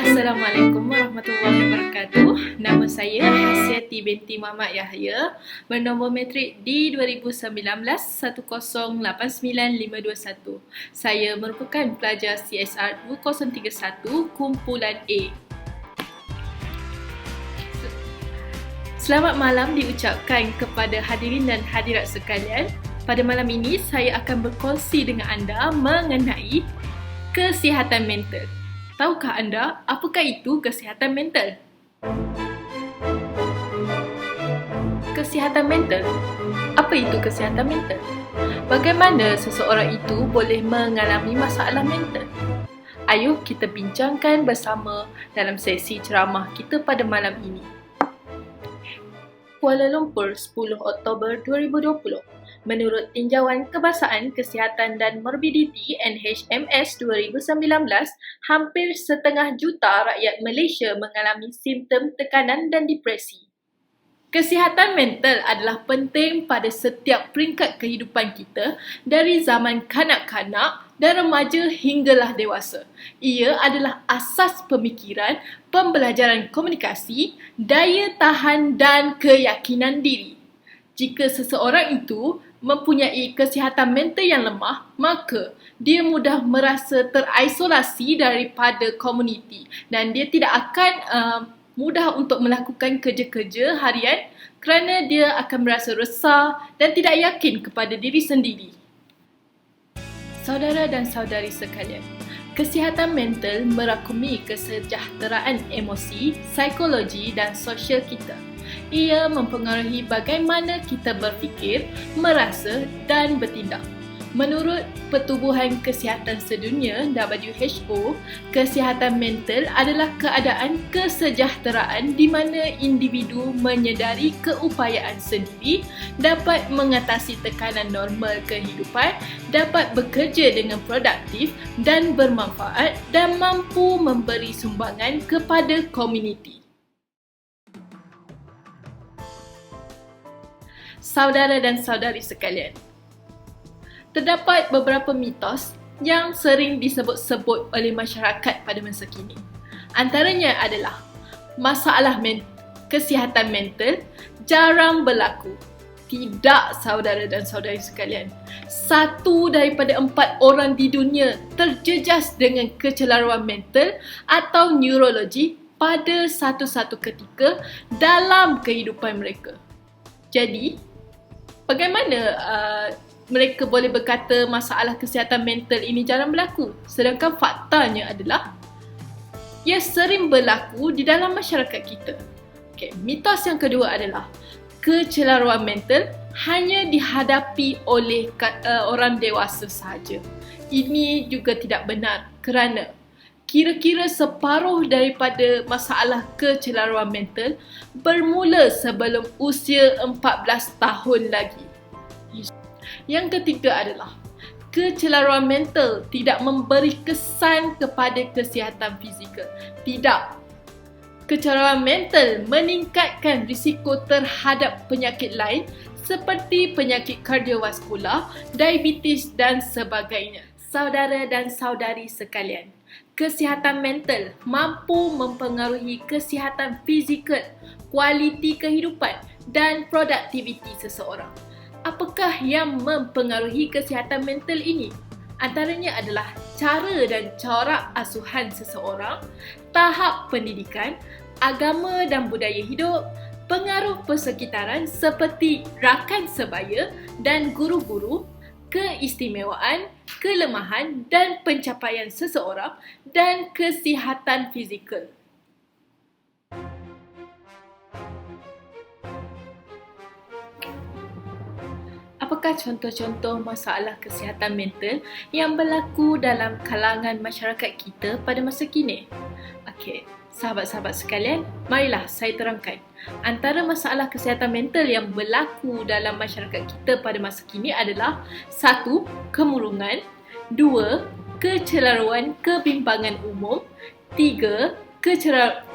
Assalamualaikum warahmatullahi wabarakatuh. Nama saya Hasyati binti Muhammad Yahya, bernombor matrik D2019 1089521. Saya merupakan pelajar CSR 2031 kumpulan A. Selamat malam diucapkan kepada hadirin dan hadirat sekalian. Pada malam ini saya akan berkongsi dengan anda mengenai kesihatan mental. Tahukah anda apakah itu kesihatan mental? Kesihatan mental? Apa itu kesihatan mental? Bagaimana seseorang itu boleh mengalami masalah mental? Ayuh kita bincangkan bersama dalam sesi ceramah kita pada malam ini. Kuala Lumpur, 10 Oktober 2020. Menurut Tinjauan Kebahasaan Kesihatan dan Morbiditi NHMS 2019, hampir setengah juta rakyat Malaysia mengalami simptom tekanan dan depresi. Kesihatan mental adalah penting pada setiap peringkat kehidupan kita, dari zaman kanak-kanak dan remaja hinggalah dewasa. Ia adalah asas pemikiran, pembelajaran komunikasi, daya tahan dan keyakinan diri. Jika seseorang itu mempunyai kesihatan mental yang lemah, maka dia mudah merasa terisolasi daripada komuniti dan dia tidak akan mudah untuk melakukan kerja-kerja harian kerana dia akan merasa resah dan tidak yakin kepada diri sendiri. Saudara dan saudari sekalian, kesihatan mental merakumi kesejahteraan emosi, psikologi dan sosial kita. Ia mempengaruhi bagaimana kita berfikir, merasa dan bertindak. Menurut Pertubuhan Kesihatan Sedunia (WHO), kesihatan mental adalah keadaan kesejahteraan di mana individu menyedari keupayaan sendiri, dapat mengatasi tekanan normal kehidupan, dapat bekerja dengan produktif dan bermanfaat dan mampu memberi sumbangan kepada komuniti. Saudara dan saudari sekalian, terdapat beberapa mitos yang sering disebut-sebut oleh masyarakat pada masa kini. Antaranya adalah masalah kesihatan mental jarang berlaku. Tidak, saudara dan saudari sekalian. 1 daripada 4 orang di dunia terjejas dengan kecelaruan mental atau neurologi pada satu-satu ketika dalam kehidupan mereka. Jadi, bagaimana mereka boleh berkata masalah kesihatan mental ini jarang berlaku, sedangkan faktanya adalah ia sering berlaku di dalam masyarakat kita. Mitos yang kedua adalah kecelaruan mental hanya dihadapi oleh orang dewasa sahaja. Ini juga tidak benar kerana kira-kira separuh daripada masalah kecelaruan mental bermula sebelum usia 14 tahun lagi. Yang ketiga adalah kecelaruan mental tidak memberi kesan kepada kesihatan fizikal. Tidak. Kecelaruan mental meningkatkan risiko terhadap penyakit lain seperti penyakit kardiovaskular, diabetes dan sebagainya. Saudara dan saudari sekalian, kesihatan mental mampu mempengaruhi kesihatan fizikal, kualiti kehidupan dan produktiviti seseorang. Apakah yang mempengaruhi kesihatan mental ini? Antaranya adalah cara dan corak asuhan seseorang, tahap pendidikan, agama dan budaya hidup, pengaruh persekitaran seperti rakan sebaya dan guru-guru, keistimewaan, kelemahan dan pencapaian seseorang dan kesihatan fizikal. Apakah contoh-contoh masalah kesihatan mental yang berlaku dalam kalangan masyarakat kita pada masa kini? Sahabat-sahabat sekalian, marilah saya terangkan. Antara masalah kesihatan mental yang berlaku dalam masyarakat kita pada masa kini adalah 1. Kemurungan, 2. Kecelaruan kebimbangan umum, 3.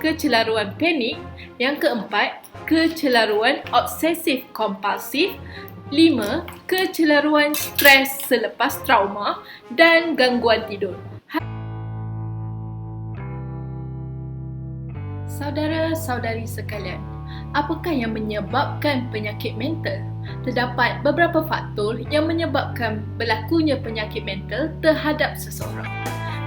Kecelaruan panik, yang keempat, kecelaruan obsesif kompulsif, 5. Kecelaruan stres selepas trauma dan gangguan tidur. Saudara-saudari sekalian, apakah yang menyebabkan penyakit mental? Terdapat beberapa faktor yang menyebabkan berlakunya penyakit mental terhadap seseorang.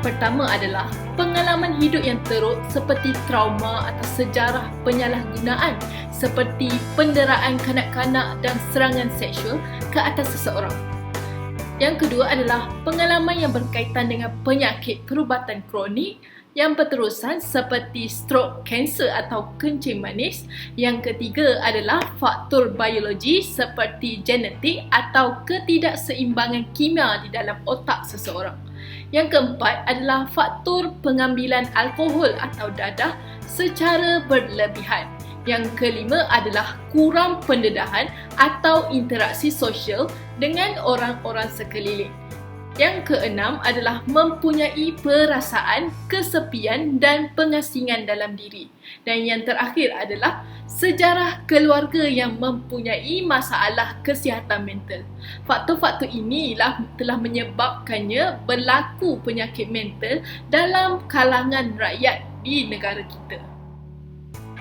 Pertama adalah pengalaman hidup yang teruk seperti trauma atau sejarah penyalahgunaan seperti penderaan kanak-kanak dan serangan seksual ke atas seseorang. Yang kedua adalah pengalaman yang berkaitan dengan penyakit perubatan kronik yang berterusan seperti strok, kanser atau kencing manis. Yang ketiga adalah faktor biologi seperti genetik atau ketidakseimbangan kimia di dalam otak seseorang. Yang keempat adalah faktor pengambilan alkohol atau dadah secara berlebihan. Yang kelima adalah kurang pendedahan atau interaksi sosial dengan orang-orang sekeliling. Yang keenam adalah mempunyai perasaan kesepian dan pengasingan dalam diri. Dan yang terakhir adalah sejarah keluarga yang mempunyai masalah kesihatan mental. Faktor-faktor inilah telah menyebabkannya berlaku penyakit mental dalam kalangan rakyat di negara kita.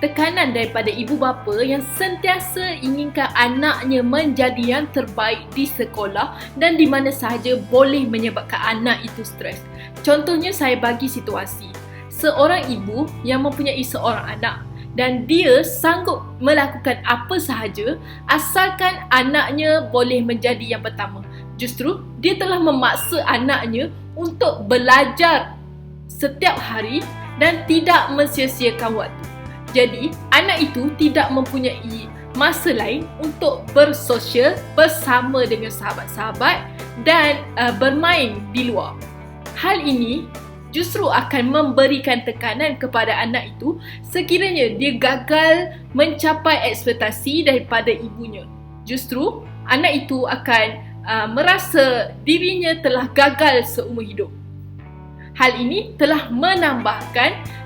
Tekanan daripada ibu bapa yang sentiasa inginkan anaknya menjadi yang terbaik di sekolah dan di mana sahaja boleh menyebabkan anak itu stres. Contohnya saya bagi situasi. Seorang ibu yang mempunyai seorang anak dan dia sanggup melakukan apa sahaja asalkan anaknya boleh menjadi yang pertama. Justru dia telah memaksa anaknya untuk belajar setiap hari dan tidak mensia-siakan waktu. Jadi, anak itu tidak mempunyai masa lain untuk bersosial bersama dengan sahabat-sahabat dan bermain di luar. Hal ini justru akan memberikan tekanan kepada anak itu sekiranya dia gagal mencapai ekspektasi daripada ibunya. Justru, anak itu akan merasa dirinya telah gagal seumur hidup. Hal ini telah menambahkan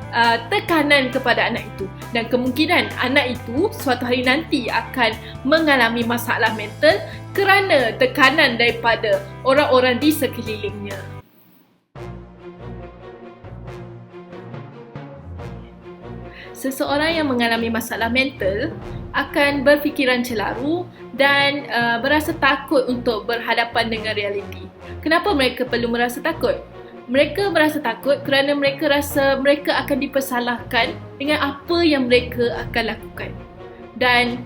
tekanan kepada anak itu dan kemungkinan anak itu suatu hari nanti akan mengalami masalah mental kerana tekanan daripada orang-orang di sekelilingnya. Seseorang yang mengalami masalah mental akan berfikiran celaru dan berasa takut untuk berhadapan dengan realiti. Kenapa mereka perlu merasa takut? Mereka merasa takut kerana mereka rasa mereka akan dipersalahkan dengan apa yang mereka akan lakukan. Dan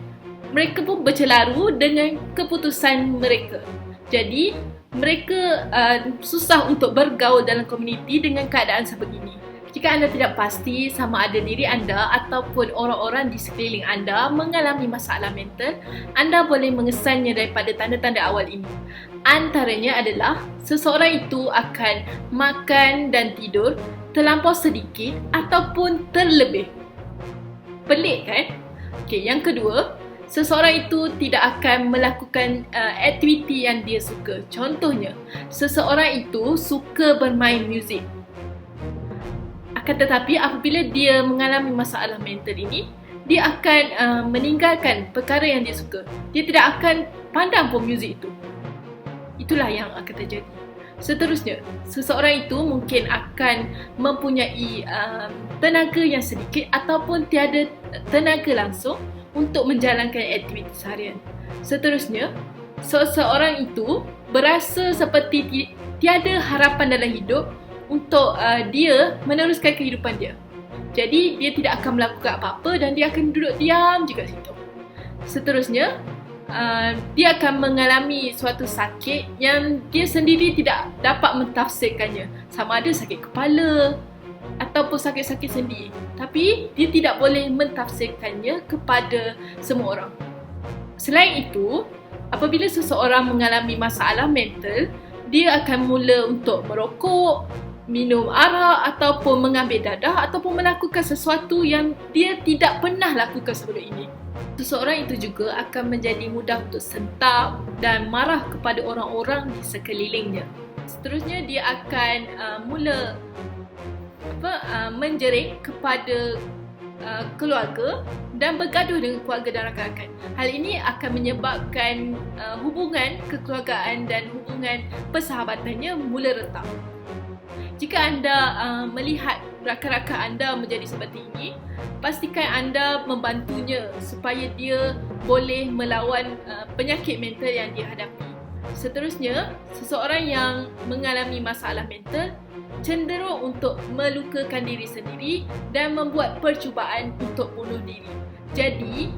mereka pun bercelaru dengan keputusan mereka. Jadi, mereka susah untuk bergaul dalam komuniti dengan keadaan sebegini. Jika anda tidak pasti sama ada diri anda ataupun orang-orang di sekeliling anda mengalami masalah mental, anda boleh mengesannya daripada tanda-tanda awal ini. Antaranya adalah seseorang itu akan makan dan tidur terlampau sedikit ataupun terlebih. Pelik kan? Okey, yang kedua, seseorang itu tidak akan melakukan aktiviti yang dia suka. Contohnya, seseorang itu suka bermain muzik. Akan tetapi apabila dia mengalami masalah mental ini, dia akan meninggalkan perkara yang dia suka. Dia tidak akan pandang pun muzik itu. Itulah yang akan terjadi. Seterusnya, seseorang itu mungkin akan mempunyai tenaga yang sedikit ataupun tiada tenaga langsung untuk menjalankan aktiviti harian. Seterusnya, seseorang itu berasa seperti tiada harapan dalam hidup untuk dia meneruskan kehidupan dia. Jadi, dia tidak akan melakukan apa-apa dan dia akan duduk diam je kat situ. Seterusnya, dia akan mengalami suatu sakit yang dia sendiri tidak dapat mentafsirkannya. Sama ada sakit kepala ataupun sakit-sakit sendi. Tapi dia tidak boleh mentafsirkannya kepada semua orang. Selain itu, apabila seseorang mengalami masalah mental, dia akan mula untuk merokok, minum arak ataupun mengambil dadah ataupun melakukan sesuatu yang dia tidak pernah lakukan sebelum ini. Seseorang itu juga akan menjadi mudah untuk sentak dan marah kepada orang-orang di sekelilingnya. Seterusnya, dia akan mula menjerit kepada keluarga dan bergaduh dengan keluarga dan rakan-rakan. Hal ini akan menyebabkan hubungan kekeluargaan dan hubungan persahabatannya mula retak. Jika anda melihat rakan-rakan anda menjadi seperti ini, pastikan anda membantunya supaya dia boleh melawan penyakit mental yang dia hadapi. Seterusnya, seseorang yang mengalami masalah mental cenderung untuk melukakan diri sendiri dan membuat percubaan untuk bunuh diri. Jadi,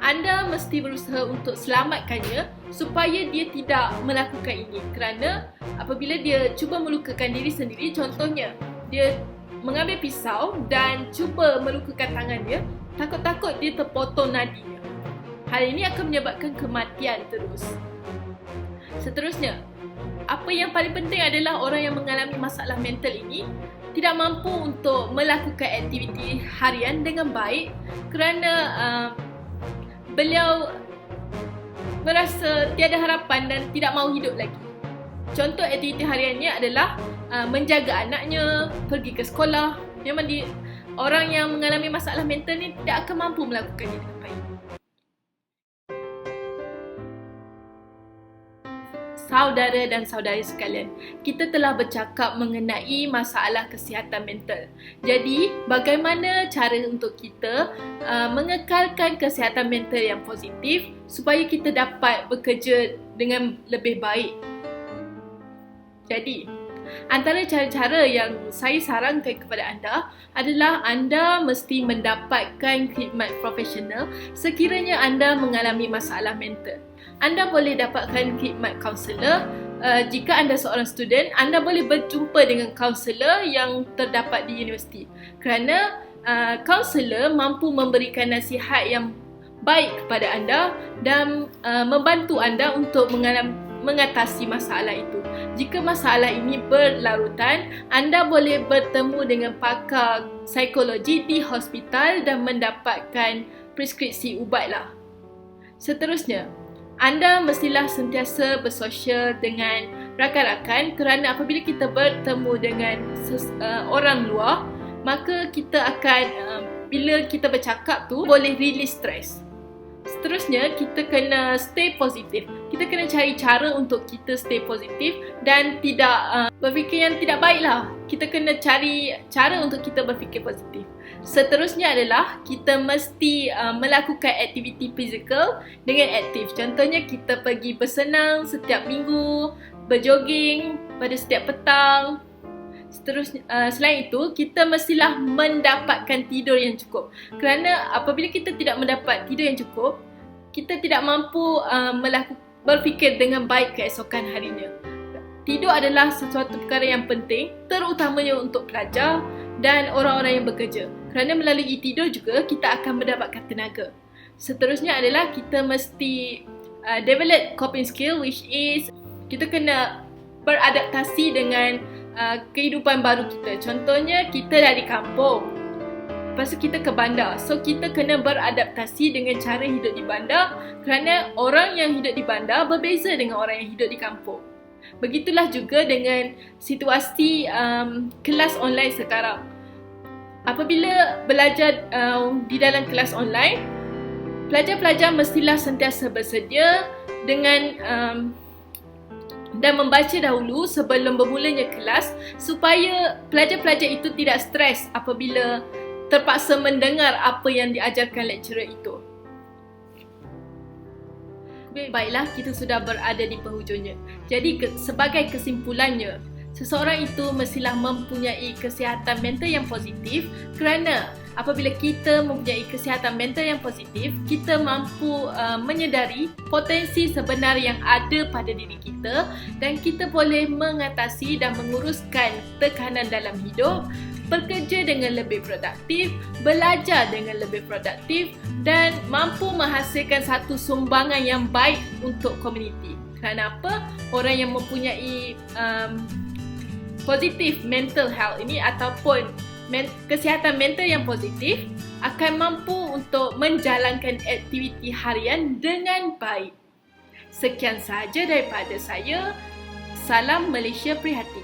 anda mesti berusaha untuk selamatkannya supaya dia tidak melakukan ini, kerana apabila dia cuba melukakan diri sendiri, contohnya dia mengambil pisau dan cuba melukakan tangan dia, takut-takut dia terpotong nadinya. Hal ini akan menyebabkan kematian terus. Seterusnya, apa yang paling penting adalah orang yang mengalami masalah mental ini tidak mampu untuk melakukan aktiviti harian dengan baik kerana beliau merasa tiada harapan dan tidak mahu hidup lagi. Contoh aktiviti hariannya adalah menjaga anaknya, pergi ke sekolah. Memang orang yang mengalami masalah mental ni tidak akan mampu melakukannya dengan baik. Saudara dan saudari sekalian, kita telah bercakap mengenai masalah kesihatan mental. Jadi, bagaimana cara untuk kita mengekalkan kesihatan mental yang positif supaya kita dapat bekerja dengan lebih baik? Jadi, antara cara-cara yang saya sarankan kepada anda adalah anda mesti mendapatkan khidmat profesional sekiranya anda mengalami masalah mental. Anda boleh dapatkan khidmat kaunselor. Jika anda seorang student, anda boleh berjumpa dengan kaunselor yang terdapat di universiti. Kerana kaunselor mampu memberikan nasihat yang baik kepada anda dan membantu anda untuk mengatasi masalah itu. Jika masalah ini berlarutan, anda boleh bertemu dengan pakar psikologi di hospital dan mendapatkan preskripsi ubatlah. Seterusnya, anda mestilah sentiasa bersosial dengan rakan-rakan kerana apabila kita bertemu dengan orang luar, maka kita akan, bila kita bercakap tu, boleh release stres. Seterusnya, kita kena stay positif. Kita kena cari cara untuk kita stay positif dan tidak berfikir yang tidak baiklah. Kita kena cari cara untuk kita berfikir positif. Seterusnya adalah kita mesti melakukan aktiviti fizikal dengan aktif. Contohnya kita pergi bersenam setiap minggu, berjoging pada setiap petang. Seterusnya, selain itu, kita mestilah mendapatkan tidur yang cukup. Kerana apabila kita tidak mendapat tidur yang cukup, kita tidak mampu berfikir dengan baik keesokan harinya. Tidur adalah sesuatu perkara yang penting, terutamanya untuk pelajar dan orang-orang yang bekerja. Kerana melalui tidur juga kita akan mendapatkan tenaga. Seterusnya adalah kita mesti develop coping skill, which is kita kena beradaptasi dengan kehidupan baru kita. Contohnya kita dari kampung, lepas tu kita ke bandar. So kita kena beradaptasi dengan cara hidup di bandar kerana orang yang hidup di bandar berbeza dengan orang yang hidup di kampung. Begitulah juga dengan situasi kelas online sekarang. Apabila belajar di dalam kelas online, pelajar-pelajar mestilah sentiasa bersedia dengan dan membaca dahulu sebelum bermulanya kelas supaya pelajar-pelajar itu tidak stres apabila terpaksa mendengar apa yang diajarkan lecturer itu. Baiklah, kita sudah berada di penghujungnya. Jadi sebagai kesimpulannya, seseorang itu mestilah mempunyai kesihatan mental yang positif kerana apabila kita mempunyai kesihatan mental yang positif, kita mampu menyedari potensi sebenar yang ada pada diri kita dan kita boleh mengatasi dan menguruskan tekanan dalam hidup, bekerja dengan lebih produktif, belajar dengan lebih produktif dan mampu menghasilkan satu sumbangan yang baik untuk komuniti. Kerana apa? Orang yang mempunyai positif mental health ini ataupun kesihatan mental yang positif akan mampu untuk menjalankan aktiviti harian dengan baik. Sekian sahaja daripada saya. Salam Malaysia Prihatin.